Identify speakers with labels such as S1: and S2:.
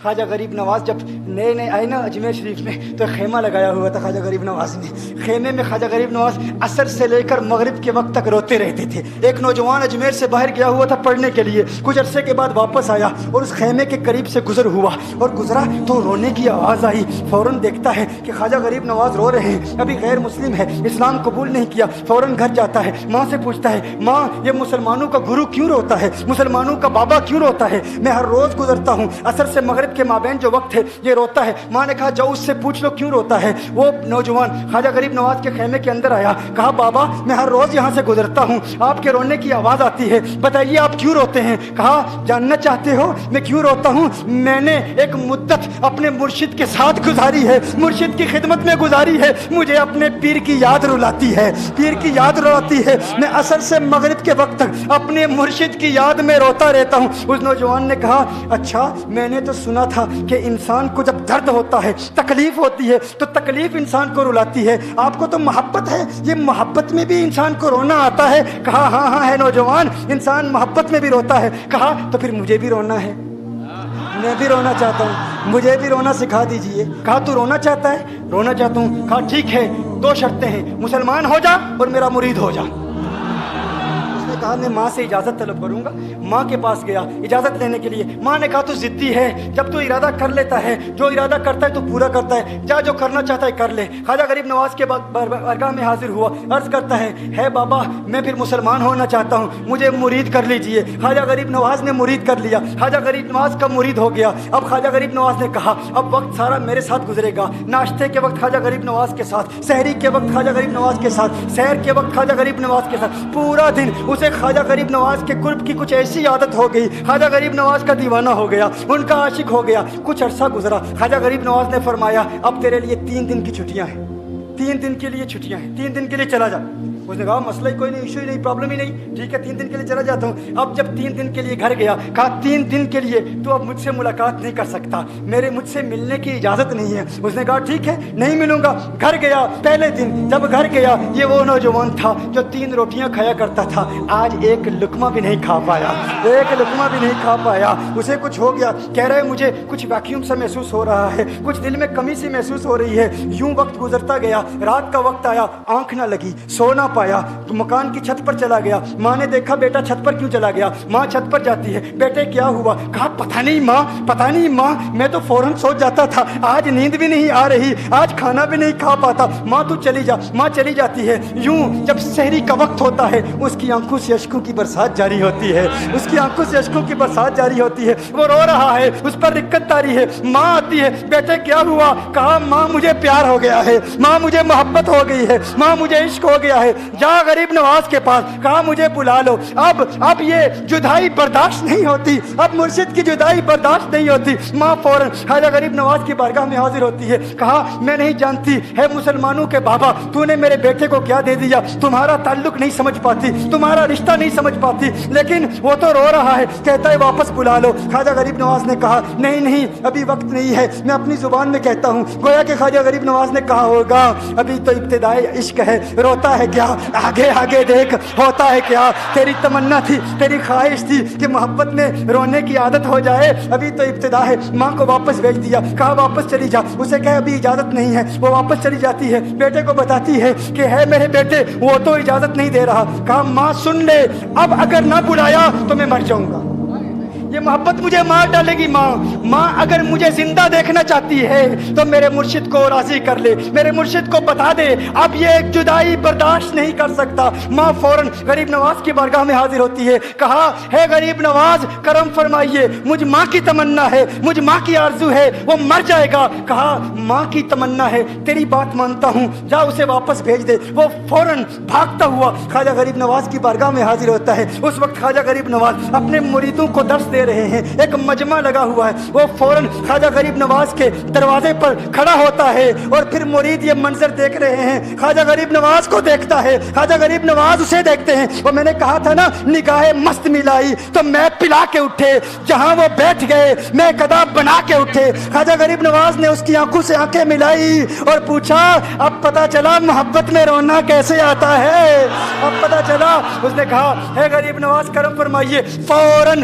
S1: خواجہ غریب نواز جب نئے نئے آئے نا اجمیر شریف میں تو خیمہ لگایا ہوا تھا خواجہ غریب نواز نے. خیمے میں خواجہ غریب نواز عصر سے لے کر مغرب کے وقت تک روتے رہتے تھے. ایک نوجوان اجمیر سے باہر گیا ہوا تھا پڑھنے کے لیے, کچھ عرصے کے بعد واپس آیا اور اس خیمے کے قریب سے گزر ہوا اور گزرا تو رونے کی آواز آئی. فوراً دیکھتا ہے کہ خواجہ غریب نواز رو رہے ہیں, ابھی غیر مسلم ہے, اسلام قبول نہیں کیا. فوراً گھر جاتا ہے, ماں سے پوچھتا ہے, ماں یہ مسلمانوں کا گرو کیوں روتا ہے, مسلمانوں کا بابا کیوں روتا ہے؟ میں ہر روز گزرتا ہوں, عصر سے مغرب کے مابین جو وقت ہے یہ روتا ہے. ماں نے کہا جاؤ اس سے پوچھ لو کیوں روتا ہے. وہ نوجوان خواجہ غریب نواز کے خیمے کے اندر آیا, کہا بابا میں ہر روز یہاں سے گزرتا ہوں, آپ کے رونے کی آواز آتی ہے, بتائیے آپ کیوں روتے ہیں؟ کہا جاننا چاہتے ہو میں کیوں روتا ہوں؟ میں نے ایک مدت اپنے مرشد کے ساتھ گزاری ہے, مرشد کی خدمت میں گزاری ہے, مجھے اپنے پیر کی یاد رلاتی ہے, پیر کی یاد رلاتی ہے. میں عصر سے مغرب کے وقت تک اپنے مرشد کی یاد میں روتا رہتا ہوں. اس نوجوان نے کہا اچھا میں نے تو سنا تھا کہ انسان کو جب درد ہوتا ہے, تکلیف ہوتی ہے تو تکلیف انسان کو رلاتی ہے, آپ کو تو محبت ہے, یہ محبت میں بھی انسان کو رونا آتا ہے؟ کہا ہاں ہاں ہے نوجوان, انسان محبت میں بھی روتا ہے. کہا تو پھر مجھے بھی رونا ہے, میں بھی رونا چاہتا ہوں, مجھے بھی رونا سکھا دیجئے. کہا تو رونا چاہتا ہے؟ رونا چاہتا ہوں. کہا ٹھیک ہے, دو شرطیں ہیں, مسلمان ہو جا اور میرا مرید ہو جا. اس نے کہا میں ماں سے اجازت طلب کروں گا. ماں کے پاس گیا اجازت لینے کے لیے. ماں نے کہا تو ضدی ہے, جب تو ارادہ کر لیتا ہے, جو ارادہ کرتا ہے تو پورا کرتا ہے, جا جو کرنا چاہتا ہے کر لے. خواجہ غریب نواز کے بارگاہ میں حاضر ہوا, عرض کرتا ہے بابا میں پھر مسلمان ہونا چاہتا ہوں, مجھے مرید کر لیجئے. خواجہ غریب نواز نے مرید کر لیا, خواجہ غریب نواز کا مرید ہو گیا. اب خواجہ غریب نواز نے کہا اب وقت سارا میرے ساتھ گزرے گا, ناشتے کے وقت خواجہ غریب نواز کے ساتھ, سحری کے وقت خواجہ غریب نواز کے ساتھ, سحر کے وقت خواجہ غریب نواز کے ساتھ, پورا دن اسے خواجہ غریب نواز کے قرب کی کچھ ایسی عادت ہو گئی, خواجہ غریب نواز کا دیوانہ ہو گیا, ان کا عاشق ہو گیا. کچھ عرصہ گزرا, خواجہ غریب نواز نے فرمایا اب تیرے لیے 3 دن کی چھٹیاں ہیں, 3 دن کے لیے چھٹیاں ہیں, 3 دن کے لیے چلا جا. اس نے کہا مسئلہ ہی کوئی نہیں, ایشو ہی نہیں, پرابلم ہی نہیں, ٹھیک ہے 3 دن کے لیے چلا جاتا ہوں. اب جب 3 دن کے لیے گھر گیا, کہا 3 دن کے لیے تو اب مجھ سے ملاقات نہیں کر سکتا, مجھ سے ملنے کی اجازت نہیں ہے. اس نے کہا ٹھیک ہے نہیں ملوں گا. گھر گیا, پہلے دن جب گھر گیا یہ وہ نوجوان تھا جو 3 روٹیاں کھایا کرتا تھا, آج ایک لقمہ بھی نہیں کھا پایا, ایک لقمہ بھی نہیں کھا پایا. اسے کچھ ہو گیا, کہہ رہے مجھے کچھ ویکیوم سا محسوس ہو رہا ہے, کچھ دل میں کمی سی محسوس ہو رہی ہے. یوں وقت گزرتا گیا, رات کا وقت آیا, آنکھ نہ لگی, سو نہ پایا, تو مکان کی چھت پر چلا گیا. ماں نے دیکھا بیٹا چھت پر کیوں چلا گیا؟ ماں چھت پر جاتی ہے, بیٹے کیا ہوا؟ کہا پتہ نہیں ماں, پتہ نہیں ماں, میں تو فوراً سو جاتا تھا, آج نیند بھی نہیں آ رہی, آج کھانا بھی نہیں کھا پاتا. ماں تو چلی جا. ماں چلی جاتی ہے. یوں جب سحری کا وقت ہوتا ہے اس کی آنکھوں سے اشکوں کی برسات جاری ہوتی ہے, اس کی آنکھوں سے اشکوں کی برسات جاری ہوتی ہے. وہ رو رہا ہے, اس پر رکت تاری ہے. ماں آتی ہے, بیٹے کیا ہوا؟ کہا ماں مجھے پیار ہو گیا ہے, ماں مجھے محبت ہو گئی ہے, ماں مجھے عشق ہو گیا ہے. جا غریب نواز کے پاس, کہا مجھے بلا لو, اب یہ جدائی برداشت نہیں ہوتی, اب مرشد کی جدائی برداشت نہیں ہوتی. ماں فوراً خواجہ غریب نواز کی بارگاہ میں حاضر ہوتی ہے. کہا میں نہیں جانتی ہے مسلمانوں کے بابا, تو نے میرے بیٹے کو کیا دے دیا, تمہارا تعلق نہیں سمجھ پاتی, تمہارا رشتہ نہیں سمجھ پاتی, لیکن وہ تو رو رہا ہے, کہتا ہے واپس بلا لو. خواجہ غریب نواز نے کہا نہیں ابھی وقت نہیں ہے, میں اپنی زبان میں کہتا ہوں. گویا کہ خواجہ غریب نواز نے کہا ہوگا ابھی تو ابتدائی عشق ہے, روتا ہے کیا, آگے دیکھ ہوتا ہے کیا. تیری تمنا تھی, تیری خواہش تھی کہ محبت میں رونے کی عادت ہو جائے, ابھی تو ابتدا ہے. ماں کو واپس بھیج دیا, کہا واپس چلی جا. اسے کہا ابھی اجازت نہیں ہے, وہ واپس چلی جاتی ہے. بیٹے کو بتاتی ہے کہ ہے میرے بیٹے, وہ تو اجازت نہیں دے رہا. کہا ماں سن لے, اب اگر نہ بلایا تو میں مر جاؤں گا, یہ محبت مجھے مار ڈالے گی. ماں اگر مجھے زندہ دیکھنا چاہتی ہے تو میرے مرشد کو راضی کر لے, میرے مرشد کو بتا دے اب یہ ایک جدائی برداشت نہیں کر سکتا. ماں فوراً غریب نواز کی بارگاہ میں حاضر ہوتی ہے. کہا ہے غریب نواز کرم فرمائیے, مجھ ماں کی تمنا ہے, مجھ ماں کی آرزو ہے, وہ مر جائے گا. کہا ماں کی تمنا ہے, تیری بات مانتا ہوں, جا اسے واپس بھیج دے. وہ فوراً بھاگتا ہوا خواجہ غریب نواز کی بارگاہ میں حاضر ہوتا ہے. اس وقت خواجہ غریب نواز اپنے مریدوں کو درس دے رہے ہیں, ایک مجمع لگا ہوا ہے. وہ فوراً خواجہ غریب نواز کے دروازے پر کھڑا ہوتا ہے اور پھر مرید یہ منظر دیکھ رہے ہیں, خواجہ غریب نواز کو دیکھتا ہے, خواجہ غریب نواز اسے دیکھتے ہیں. وہ میں نے کہا تھا نا نگاہ مست ملائی تو میں پلا کے اٹھے, جہاں وہ بیٹھ گئے میں قدا بنا کے اٹھے. خواجہ غریب نواز نے اس کی آنکھوں سے آنکھیں ملائی اور پوچھا اب پتا چلا محبت میں رونا کیسے آتا ہے, اب پتا چلا. اس نے کہا ہے غریب نواز کرم فرمائیے. فوراً